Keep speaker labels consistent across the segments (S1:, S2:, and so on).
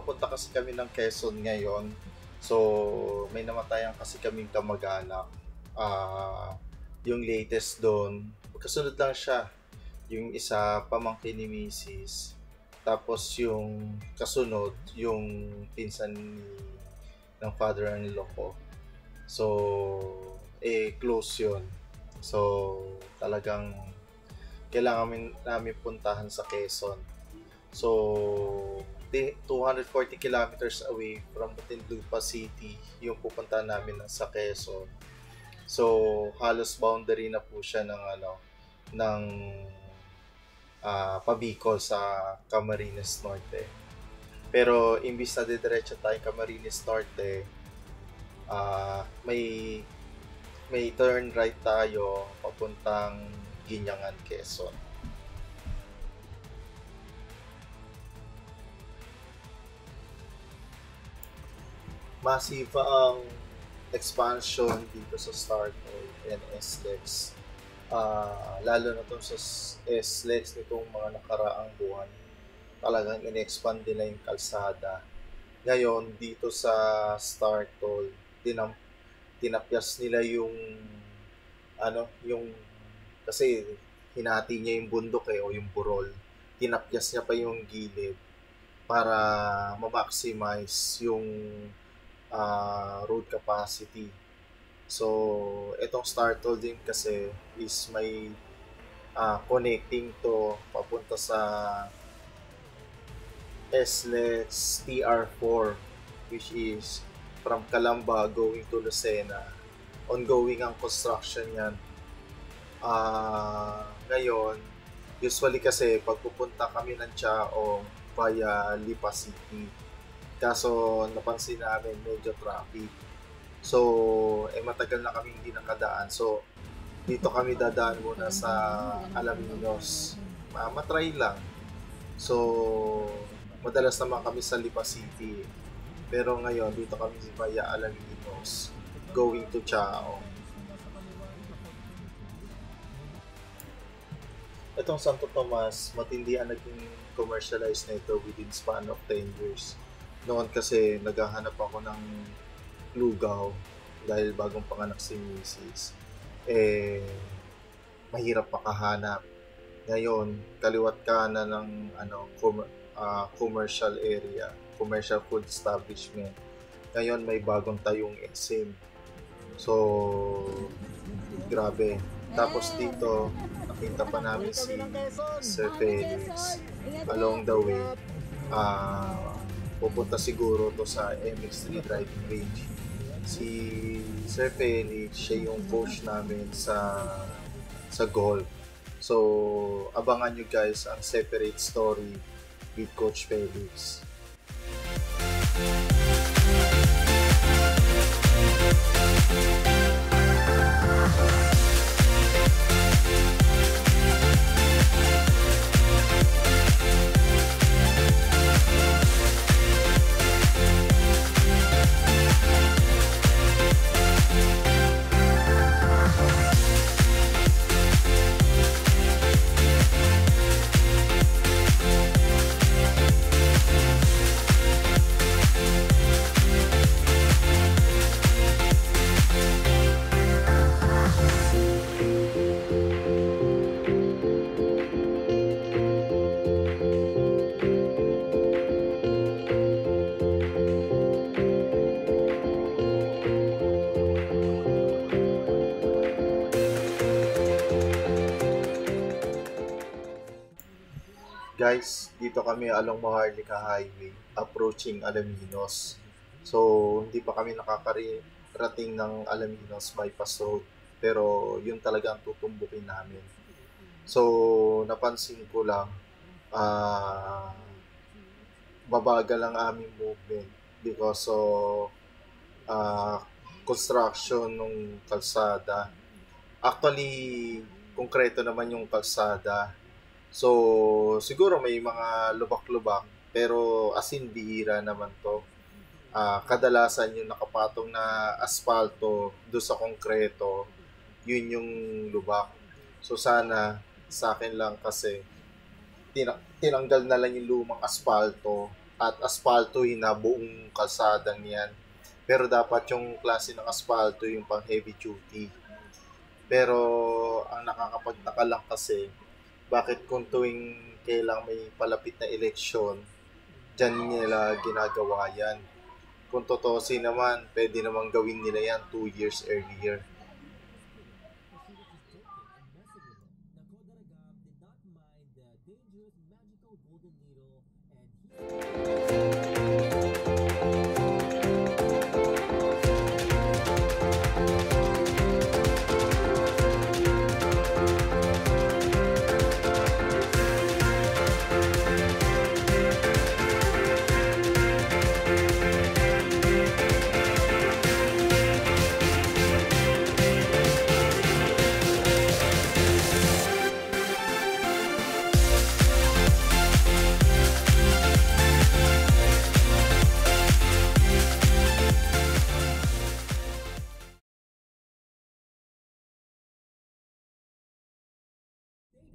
S1: papunta kasi kami ng Quezon ngayon. So, may namatayan kasi kaming kamag-anak. Ah, yung latest doon, magkasunod lang siya. Yung isa, pamangkin ni Mrs. Tapos yung kasunod, yung pinsan ng father-in-law ko. So, close yun. So, talagang kailangan namin puntahan sa Quezon. So, 240 kilometers away from Muntinlupa City yung pupuntahan namin sa Quezon. So, halos boundary na po siya ng ng Pabicol sa Camarines Norte. Pero imbis na didiretso tayo Camarines Norte, may turn right tayo papuntang Ginyangan, Quezon. Massive ang expansion dito sa Startoil and SLEX. Lalo na to sa SLEX nitong mga nakaraang buwan. Talagang in-expand nila yung kalsada. Ngayon, dito sa Startoil, tinapyas nila yung kasi hinati niya yung bundok o yung burol. Tinapyas niya pa yung gilid para ma-maximize yung road capacity. So, itong Startoil din kasi is may connecting to papunta sa SLEX TR4, which is from Calamba going to Lucena. Ongoing ang construction yan. Ngayon, usually kasi pagpupunta kami ng Chaong via Lipa City. Kaso napansin namin medyo traffic. So, matagal na kami hindi nakadaan. So, dito kami dadaan muna sa Alaminos. Matry lang. So, madalas naman kami sa Lipa City. Pero ngayon, dito kami via Alaminos going to Chaong. Itong Santo Tomas, matindi ang naging commercialized na ito within span of 10 years. Noon kasi naghahanap ako ng lugaw dahil bagong panganak si Mrs. Mahirap makahanap. Ngayon, kaliwat kanan ng commercial area, commercial food establishment. Ngayon may bagong tayong SM. So, grabe. Tapos dito, nakita pa namin si Sir Felix along the way. Pupunta siguro to sa MX3 driving range. Si Sir Felix, siya yung coach namin sa golf. So, abangan nyo guys ang separate story with Coach Felix. Guys, dito kami along Maharlika Highway, approaching Alaminos. So, hindi pa kami nakakarating ng Alaminos bypass road. Pero, yun talaga ang tutumbukin namin. So, napansin ko lang, babagal ang aming movement because of construction ng kalsada. Actually, konkreto naman yung kalsada. So, siguro may mga lubak-lubak, pero as in bihira naman to. Kadalasan yung nakapatong na asfalto do sa konkreto, yun yung lubak. So, sana sa akin lang kasi tinanggal na lang yung lumang asfalto at aspaltuhin na buong kalsadang yan. Pero dapat yung klase ng aspalto yung pang heavy duty. Pero ang nakakapagtaka lang kasi, bakit kung tuwing kailang may palapit na eleksyon, dyan nila ginagawa yan. Kung totoosin naman, pwede namang gawin nila yan 2 years earlier.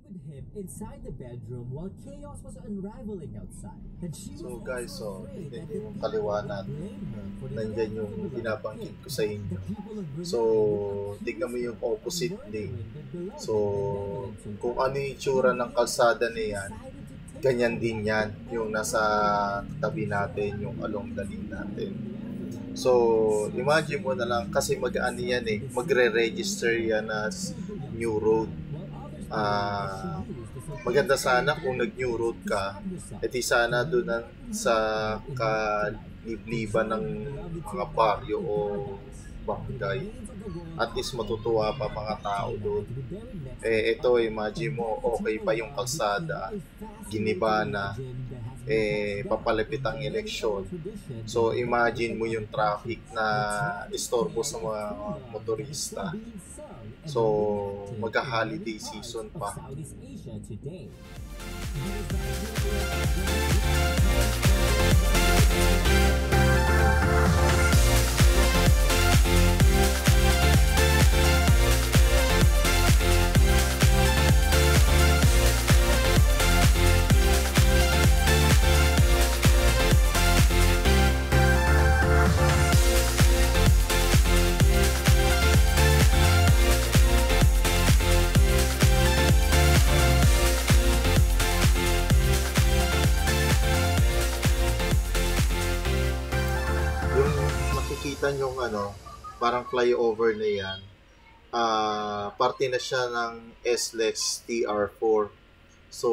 S2: With him inside the bedroom while chaos was unraveling outside. And she
S1: So
S2: was
S1: guys,
S2: also afraid
S1: tignan
S2: that
S1: nyo yung
S2: the
S1: kaliwanag.
S2: people would blame her for the
S1: Nandyan
S2: death
S1: yung
S2: of the
S1: binabanggit
S2: beloved
S1: ko sa
S2: king.
S1: inyo.
S2: The people of Brunei
S1: So,
S2: would
S1: tignan mo
S2: accuse
S1: yung
S2: her of
S1: opposite
S2: murdering
S1: lane.
S2: the beloved
S1: So,
S2: and benevolent sultan.
S1: kung ano yung itsura ng kalsada na yan,
S2: Decided to take
S1: ganyan din yan. Yung nasa tabi natin, yung along the lane natin. So, imagine mo na lang, kasi mag-ano yan eh, magre-register yan as new road. Maganda sana kung nag-new road ka, edi sana doon sa kalibliban ng mga baryo o barangay. At least matutuwa pa mga tao doon. Ito, imagine mo, okay pa yung kalsada, giniba na, papalapit ang eleksyon. So, imagine mo yung traffic na istorbo sa mga motorista. So, magka-holiday season pa. Yung makikita yung parang flyover na yan, parte na siya ng SLEX TR4. So,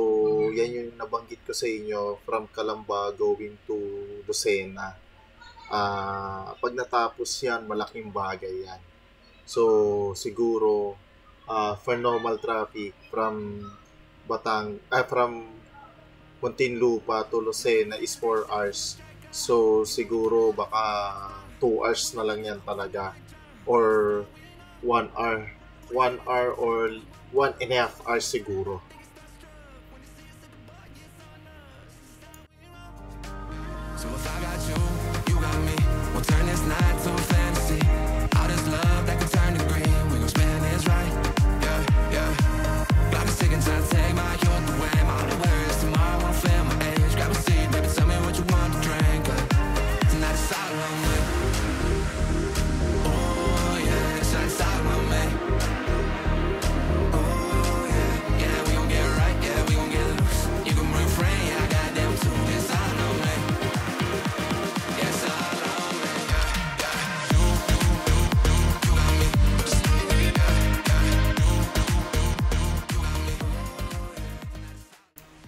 S1: yan yung nabanggit ko sa inyo from Calamba going to Lucena. Pag natapos yan, malaking bagay yan. So, siguro, for normal traffic from from Muntinlupa to Lucena is 4 hours. So, siguro baka 2 hours na lang yan talaga. Or 1 hour. 1 hour or 1.5 hours siguro.
S3: So if I got you, you got me. We'll turn this night to a fantasy. All this love that could turn to green. We gon' spend this right. Yeah, yeah. Clock is ticking, trying to take my youth away. My only worries tomorrow won't feel my age. Grab a seat, baby, tell me what you want to drink. Tonight it's all on me. Oh yeah, it's all on me. Oh yeah, yeah, we gon' get right. Yeah, we gon' get loose. You can bring a friend, yeah, I got them too. It's all on me. It's all on me. Yeah, yeah. You got me.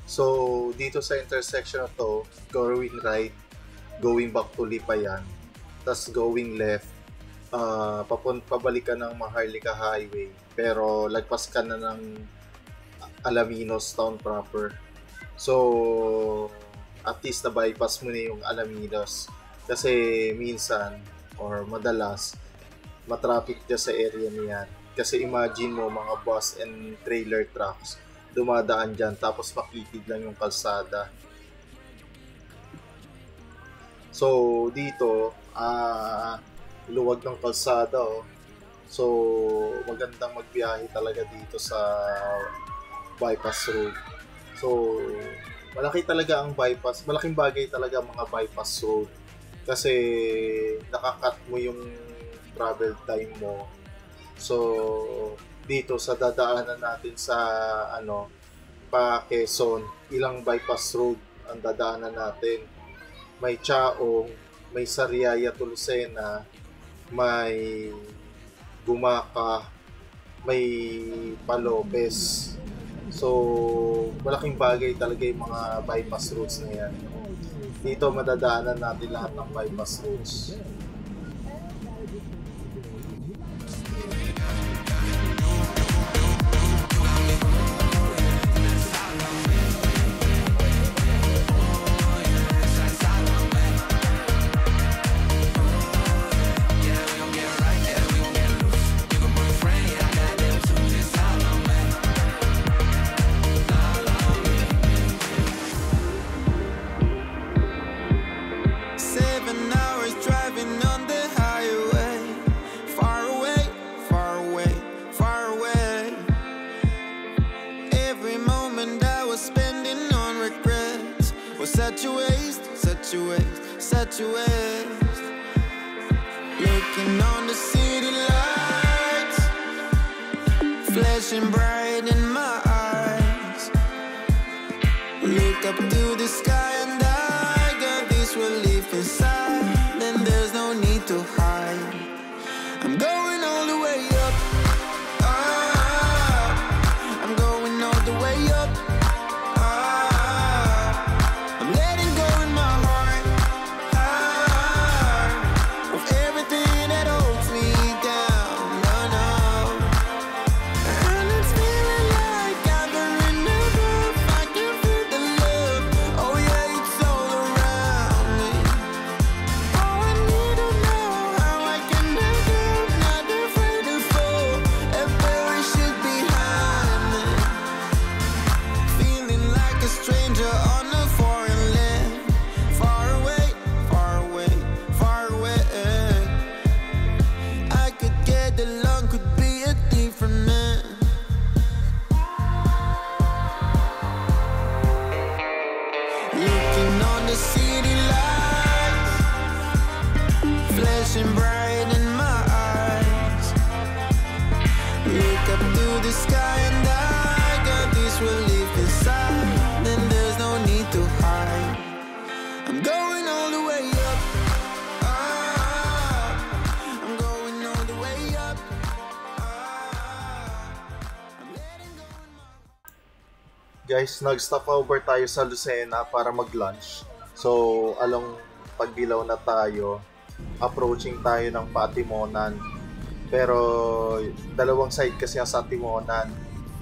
S1: So, dito sa intersection na to, going right, going back to Lipayan, tas going left, pabalik ka ng Maharlika Highway, pero lagpas ka na ng Alaminos Town proper. So, at least na-bypass mo na yung Alaminos. Kasi minsan, or madalas, matraffic dyan sa area niyan. Kasi imagine mo, mga bus and trailer trucks, dumadaan dyan, tapos makitid lang yung kalsada. So, dito, luwag ng kalsada, oh. So, magandang magbiyahe talaga dito sa bypass road. So, malaki talaga ang bypass. Malaking bagay talaga ang mga bypass road. Kasi nakakat mo yung travel time mo. So, dito sa dadaanan natin sa pa Quezon, ilang bypass road ang dadaanan natin. May Chaong, may Sariaya Tulsena, may Gumaca, may Palopes. So, malaking bagay talaga yung mga bypass roads na yan. Dito madadaanan natin lahat ng bypass roads.
S3: 7 hours driving on the highway, far away, far away, far away. Every moment I was spending on regrets was such a waste, such a waste, such a waste. Looking on the city lights, flashing bright in my eyes. Look up to the sky and I got this relief inside. Then there's no need to hide. I'm going all the way up. Ah, I'm going all the way up. Ah, I'm letting go in my heart. Ah, of everything that holds me down. No, no. And it's feeling like I'm in love. I can feel the love. Oh yeah, it's all around me. Oh, I need to know how I can let go. Not afraid to fall and perish it behind me. Feeling like a stranger on a foreign land. Far away, far away, far away. I could get along, could be a different man. Looking on the city lights, flashing bright in my eyes. Look up to the sky and I got this relief inside. Then there's no need to hide. I'm going all the way up. Ah, I'm going all the way up. Ah, I'm letting go in my
S1: Guys, nag-stop over tayo sa Lucena para mag-lunch. So, along Pagdilaw na tayo, approaching tayo ng Patimonan. Pero, dalawang side kasi sa Timonan.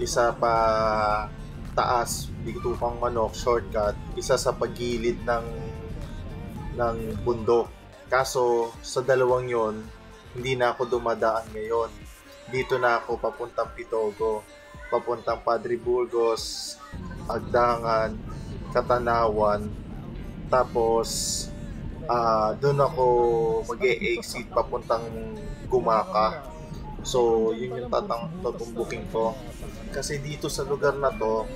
S1: Isa pa taas, Bitupang Manok, shortcut. Isa sa pagilid ng bundok. Kaso, sa dalawang yon hindi na ako dumadaan ngayon. Dito na ako papuntang Pitogo, papuntang Padre Burgos, Agdangan, Katanawan. Tapos, doon ako mag-e-exit papuntang Gumaca. So, yun yung tatumbukin ko. Kasi dito sa lugar na to,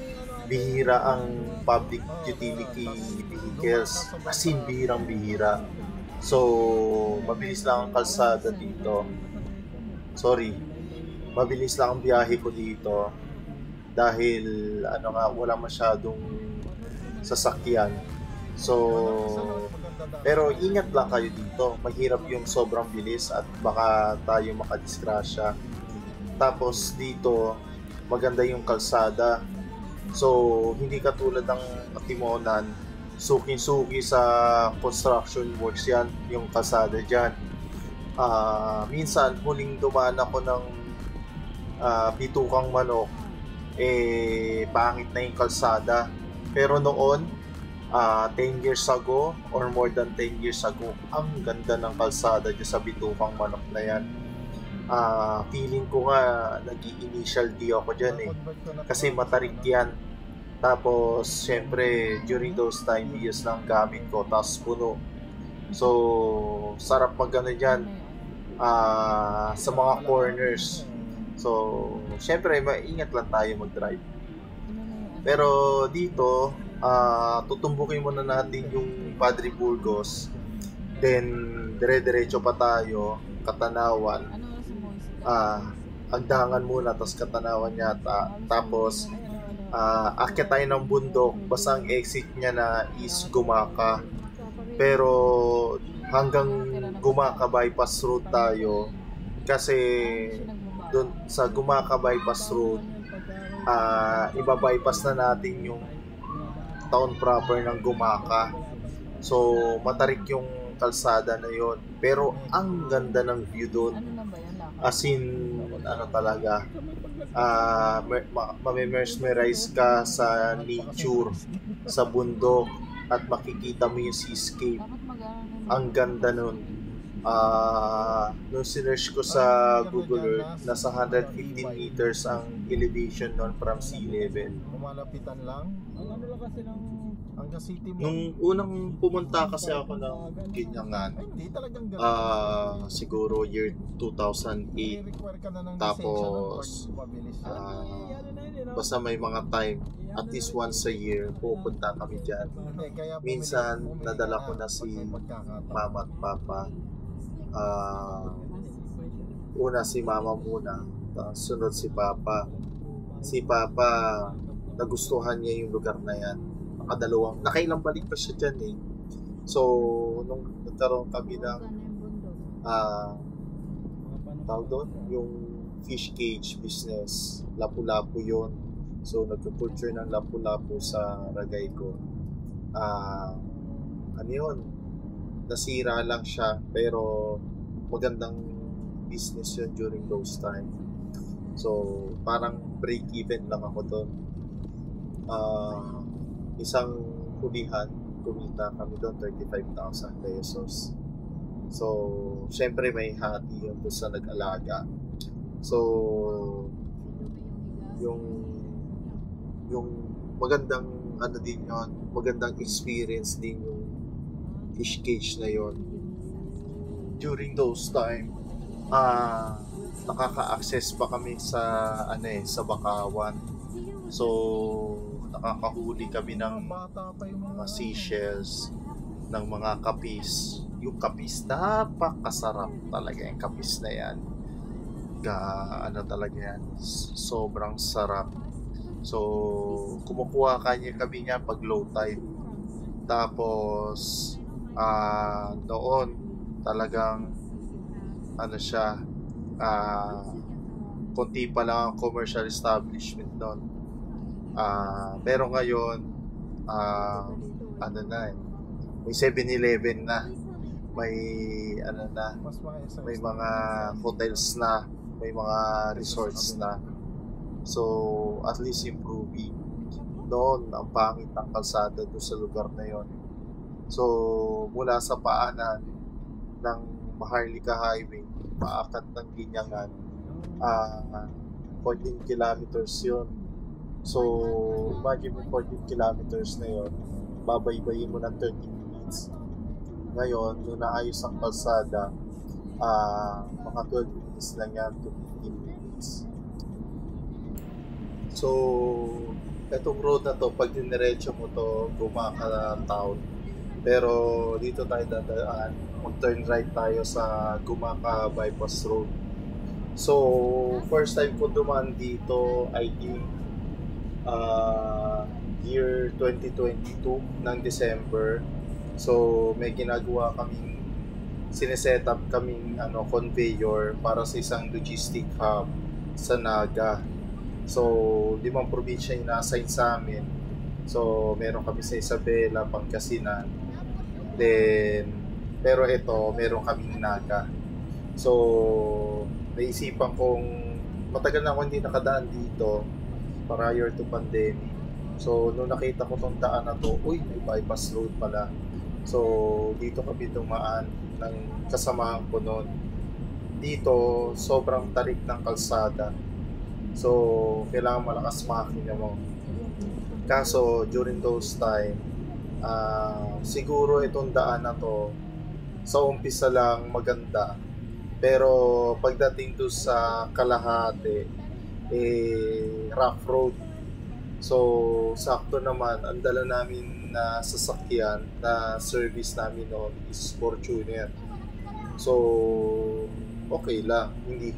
S1: bihira ang public utility vehicles. As in, bihirang-bihira. So, mabilis lang ang kalsada dito. Sorry, mabilis lang ang biyahe ko dito. Dahil, wala masyadong sasakyan. So, pero ingat lang kayo dito. Mahirap yung sobrang bilis at baka tayo makadisgrasya. Tapos dito, maganda yung kalsada. So, hindi katulad ng Patimonan, suki-suki sa construction works yan, yung kalsada dyan. Minsan, huling dumaan ako ng Bitupang Manok, pangit na yung kalsada. Pero noon, 10 years ago or more than 10 years ago, ang ganda ng kalsada dyan sa Bitupang Manok na yan. Feeling ko nga nag-i-initial D ako dyan kasi matarik yan. Tapos syempre during those time years lang gamit ko, tapos puno. So sarap magano dyan sa mga corners. So syempre maingat lang tayo mag-drive. Pero dito tutumbukin muna natin yung Padre Burgos, then dire-diretso pa tayo Katanawan, Agdangan muna tapos Katanawan yata, tapos akyat tayo ng bundok, basta ang exit niya na is Gumaka, pero hanggang Gumaka bypass road tayo kasi doon sa Gumaka bypass road iba-bypass na natin yung town proper ng Gumaka, so matarik yung kalsada na yon, pero ang ganda ng view doon, as in ano talaga, mamimesmerize ka sa nature, sa bundok, at makikita mo yung seascape. Ang ganda nun. Nung sinerch ko sa Google Earth, nasa 115 meters ang elevation nun from sea level.
S4: Lumalapitan lang. Ang ano lang kasi ng hanggang city mo.
S1: Nung unang pumunta kasi ako ng Ginyangan,
S4: Hindi talagang
S1: siguro year 2008,
S4: require ka na ng
S1: tapos basta may mga time, at least once a year, pupunta kami dyan. Minsan, nadala ko na si mama at papa. Una si mama muna, sunod si papa. Si papa, nagustuhan niya yung lugar na yan. Nakailang balik pa siya dyan eh. So, nung nagkaroon kami ng tawag doon, yung fish cage business, lapu-lapu yon. So, nagpo-culture ng lapu-lapu sa Ragay ko. Ano yun? Nasira lang siya, pero magandang business yun during those time. So, parang break-even lang ako doon. Isang hulihan, kumita kami doon 35,000 pesos. So, syempre may hati yun doon sa nag-alaga. So, yung magandang ano din yun, magandang experience din yung fish cage na yon. During those time, nakaka-access pa kami sa sa Bakawan. So, nakakahuli kami ng mga seashells, ng mga kapis. Yung kapis, napakasarap talaga yung kapis na yan. Talaga yan, sobrang sarap. So, kumukuha kami niya pag low tide. Tapos, noon, talagang, siya, konti pa lang ang commercial establishment noon. Pero ngayon, may 7-Eleven na, may may mga hotels na, may mga resorts na. So, at least improving. Noon, ang pangit ng kalsada doon sa lugar na yon. So, mula sa paanan ng Maharlika Highway, paakat ng Ginyangan, 14 kilometers yon. So, imagine mo 14 kilometers na yon, babaybayin mo ng 30 minutes. Ngayon, nung naayos ang kalsada, mga 12 minutes lang yan to 15 minutes. So, etong road na to, pag diniretso mo to, Gumaka Town. Pero dito tayo dadaan, mag-turn right tayo sa Gumaka Bypass Road. So, first time ko dumaan dito, I think, year 2022 ng December. So, may ginagawa kaming, sineset up kaming conveyor para sa isang logistic hub sa Naga. So, 5 probinsya yung na-assign sa amin. So, meron kami sa Isabela, Pangasinan. Then, pero ito, meron kaming Naga. So, naisipan kong, matagal na ako hindi nakadaan dito prior to pandemic. So, nung nakita ko tong daan na to, may bypass road pala. So, dito kami dumaan ng kasamahan ko noon. Dito, sobrang tarik ng kalsada. So, kailangan malakas makina mo. Kaso, during those time, siguro itong daan na to, sa umpisa lang maganda. Pero, pagdating doon sa kalahati, rough road. So, sakto naman, ang dala namin na sasakyan na service namin noon is Fortuner. So, okay lang. Hindi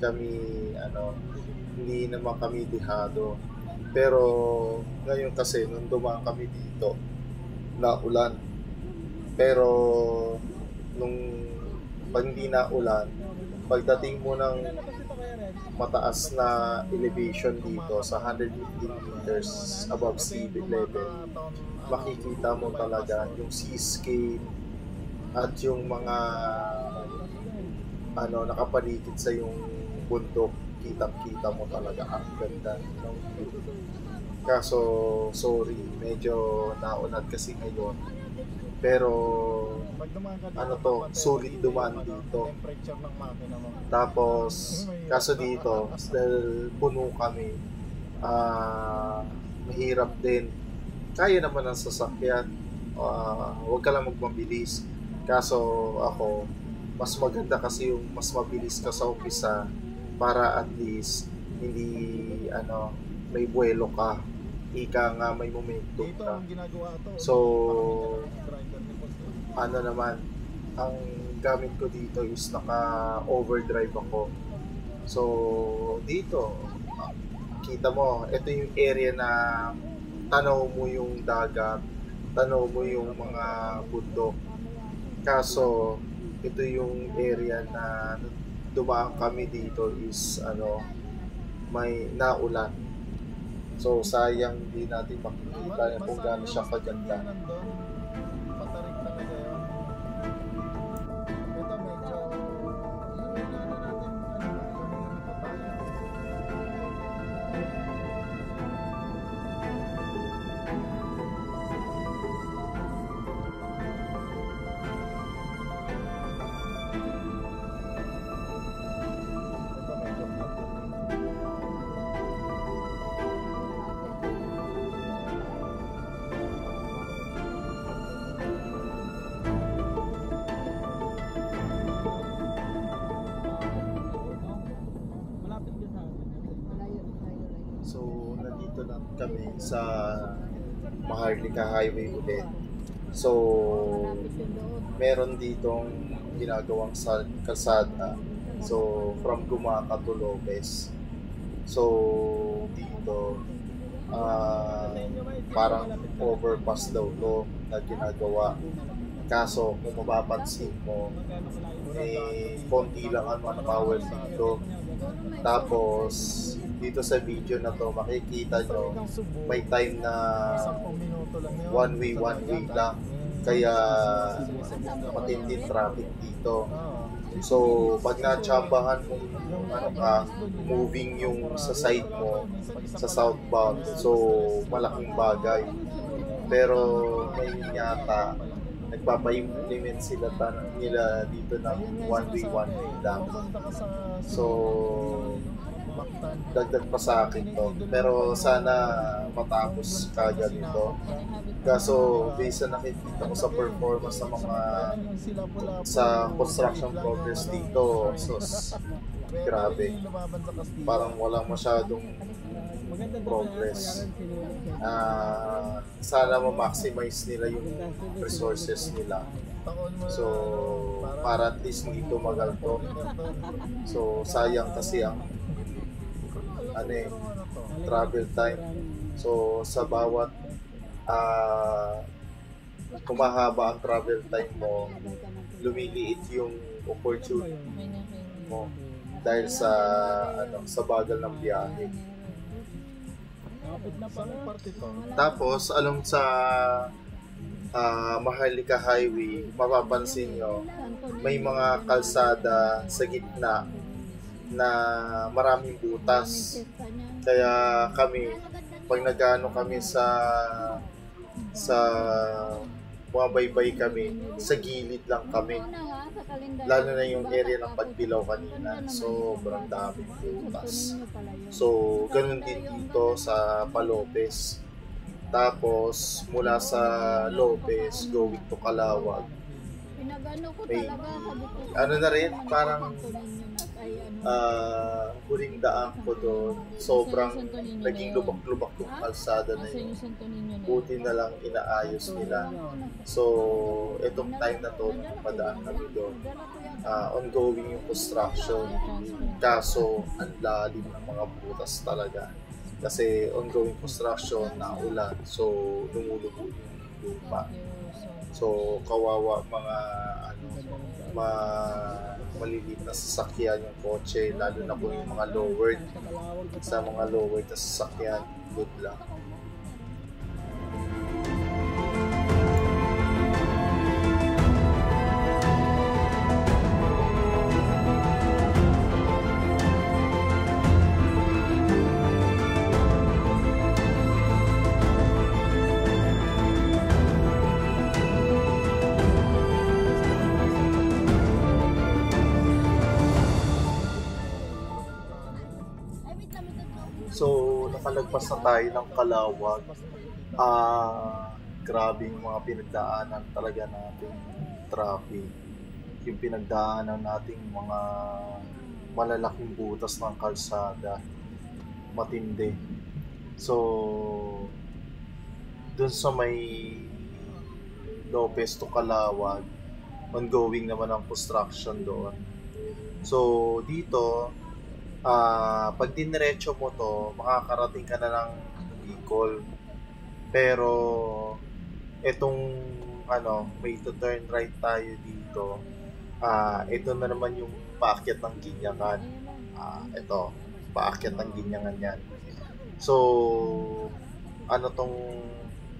S1: naman kami dihado. Pero, ngayon kasi, nung dumaan kami dito, naulan. Pero, nung pag hindi naulan, pagdating mo ng mataas na elevation dito sa 115 meters above sea level, makikita mo talaga yung seascape at yung mga nakapaligid sa yung bundok. Kitang-kita mo talaga ang ganda ng view. Kaso, sorry, medyo naunad kasi ngayon. Pero, sulit dumaan dito. Tapos, kaso dito, dahil puno kami, mahirap din. Kaya naman ang sasakyan. Huwag ka lang magmabilis. Kaso ako, mas maganda kasi yung mas mabilis ka sa umpisa para at least hindi may buwelo ka. Ika nga may momentum ka. So, naman, ang gamit ko dito is naka-overdrive ako. So, dito, kita mo, ito yung area na tanaw mo yung dagat, tanaw mo yung mga bundok. Kaso, ito yung area na dumaan kami dito is may naulan. So, sayang hindi natin makikita kung gaano siya kaganda.
S4: Patarik talaga yun. Ito medyo
S1: So, nandito lang kami sa Maharlika Highway ulit. So, meron ditong ginagawang kalsada. So, from Gumaca to Lopez. So, dito, parang overpass daw to na ginagawa. Kaso, kung mapapansin mo, konti lang ang power dito. Tapos, dito sa video na to, makikita nyo, may time na one way lang. Kaya, matinding traffic dito. So, pag natsambahan mo, moving yung sa side mo, sa southbound, so, malaking bagay. Pero, ngayon yata, nagpapa-implement nila dito ng one way lang. So, dagdag pa sa akin to. Pero sana matapos kagad ito. Kaso, based sa nakikita ko sa performance ng mga sa construction progress dito, so, grabe. Parang walang masyadong progress. Sana ma-maximize nila yung resources nila. So, para at least hindi tumagal to. So, sayang kasi ang travel time. So, sa bawat kumahaba ang travel time mo, lumiliit yung opportunity mo dahil sa bagal ng biyahe. Tapos, along sa Maharlika Highway, mapapansin nyo, may mga kalsada sa gitna na maraming butas. Kaya kami, pag nag-ano kami sa bumabaybay kami, sa gilid lang kami. Lalo na yung area ng Pagbilao kanina, sobrang daming butas. So, ganun din dito sa Palopez. Tapos, mula sa Lopez, going to Calawag, may, na rin, parang huling daan ko doon, sobrang naging lubak-lubak yung kalsada na yun. Buti na lang inaayos nila. So, itong time na to, padaan kami doon. Ongoing yung construction. Kaso, ang lalim ng mga butas talaga. Kasi ongoing construction, naulan. So, lumulubo yung lupa. So, kawawa mga maliliit na sasakyan yung kotse, lalo na kung yung mga lowered. Sa mga lowered na sasakyan, good luck. So, nakalagpas na tayo ng Calawag. Grabe yung mga pinagdaanan talaga nating traffic. Yung pinagdaanan nating mga malalaking butas ng kalsada. Matindi. So, dun sa may Lopez to Calawag, ongoing naman ang construction doon. So, dito, pag diniretso mo to, makakarating ka na ng Bicol. Pero etong may to turn right tayo dito. Ito na naman yung paakyat ng Ginyangan. Ito, paakyat ng Ginyangan yan. So,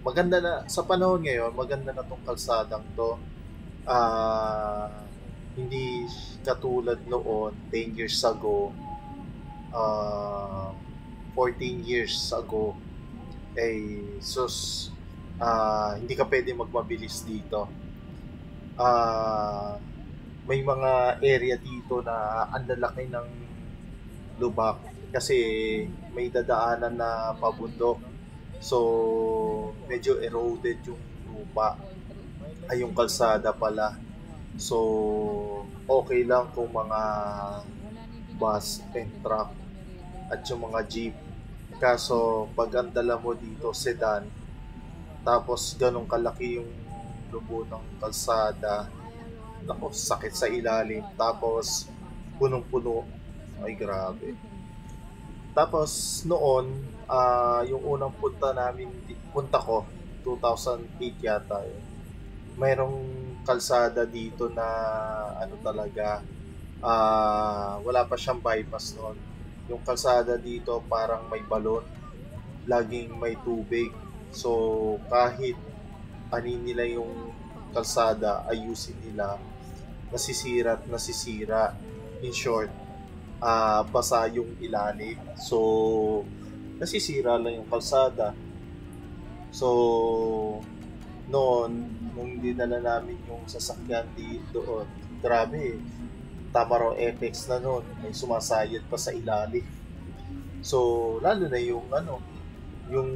S1: maganda na sa panahon ngayon, maganda na tong kalsadang to. Hindi katulad noon 10 years ago. 14 years ago hindi ka pwede magmabilis dito. May mga area dito na ang lalaki ng lubak kasi may dadaanan na pabundok, so medyo eroded yung lupa, yung kalsada pala. So okay lang kung mga bus and truck at yung mga jeep. Kaso pag ang dala mo dito sedan, tapos ganun kalaki yung lubo ng kalsada, naku, sakit sa ilalim, tapos punong-puno, ay grabe. Tapos noon, yung unang punta ko 2008 yata yun, mayroong kalsada dito na talaga, wala pa siyang bypass noon. Yung kalsada dito parang may balon, laging may tubig. So kahit anin nila yung kalsada, ayusin nila, nasisira at nasisira. In short, basa yung ilalim. So nasisira lang yung kalsada. So noon, nung dinala namin yung sasakyan doon, grabe, Tamaraw Apex na noon, may sumasayad pa sa ilalim. So, lalo na yung yung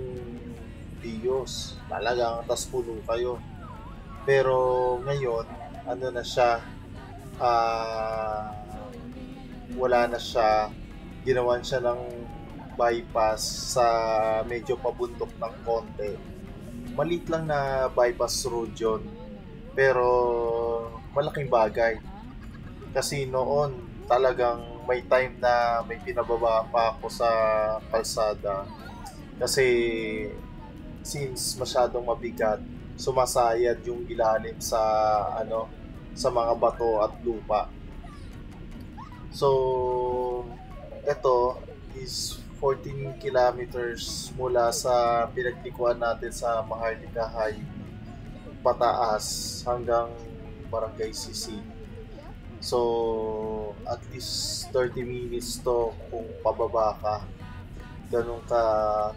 S1: Dios, talagang tas puno kayo. Pero ngayon, na siya, wala na siya, ginawan siya ng bypass sa medyo pabundok ng konti. Maliit lang na bypass road yun, pero malaking bagay. Kasi noon talagang may time na may pinababa pa ako sa kalsada. Kasi since masyadong mabigat, sumasayad yung ilalim sa sa mga bato at lupa. So ito is 14 kilometers mula sa pinaglikuan natin sa Maharlika High pataas hanggang Barangay Sisi. So, at least 30 minutes to kung pababa ka. Ganun ka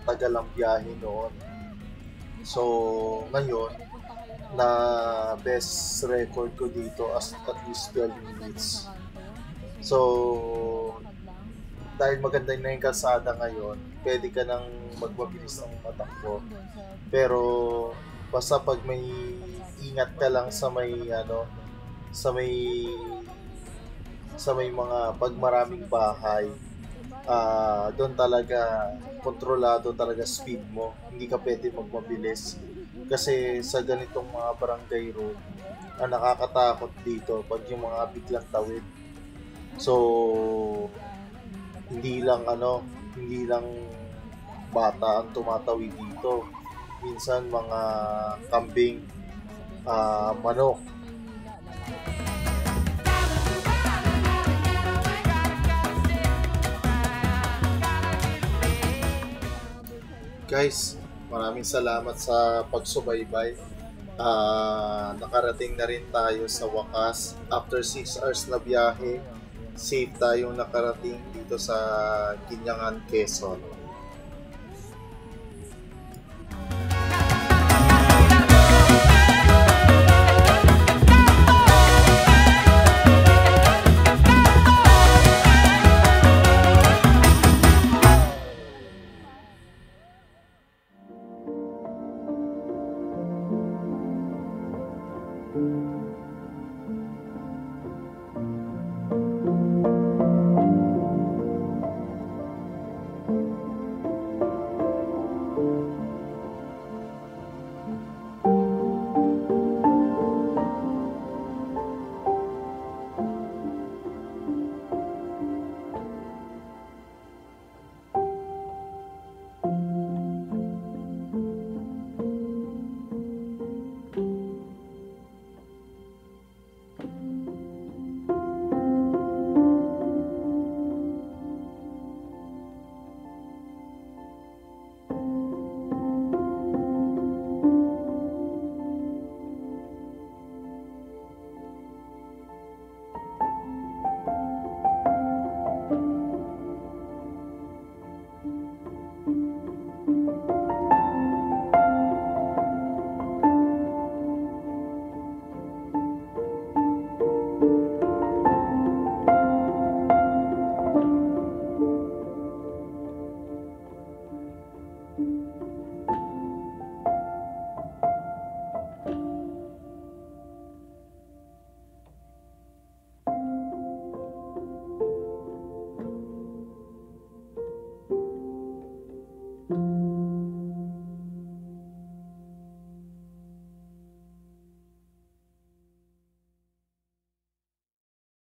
S1: tagal ang biyahe noon. So, ngayon, na best record ko dito at least 12 minutes. So, dahil maganda na yung kalsada ngayon, pwede ka nang magmabilis ng matakbo. Pero, basta pag may ingat ka lang sa may sa may mga pag maraming bahay, doon talaga kontrolado talaga speed mo. Hindi ka pwede magmabilis. Kasi sa ganitong mga barangay road, nakakatakot dito pag yung mga biglang tawid. So, hindi lang bata ang tumatawid dito. Minsan mga kambing, manok. Guys, maraming salamat sa pagsubaybay. Nakarating na rin tayo sa wakas. After 6 hours na biyahe, safe tayong nakarating dito sa Kinyangan, Quezon.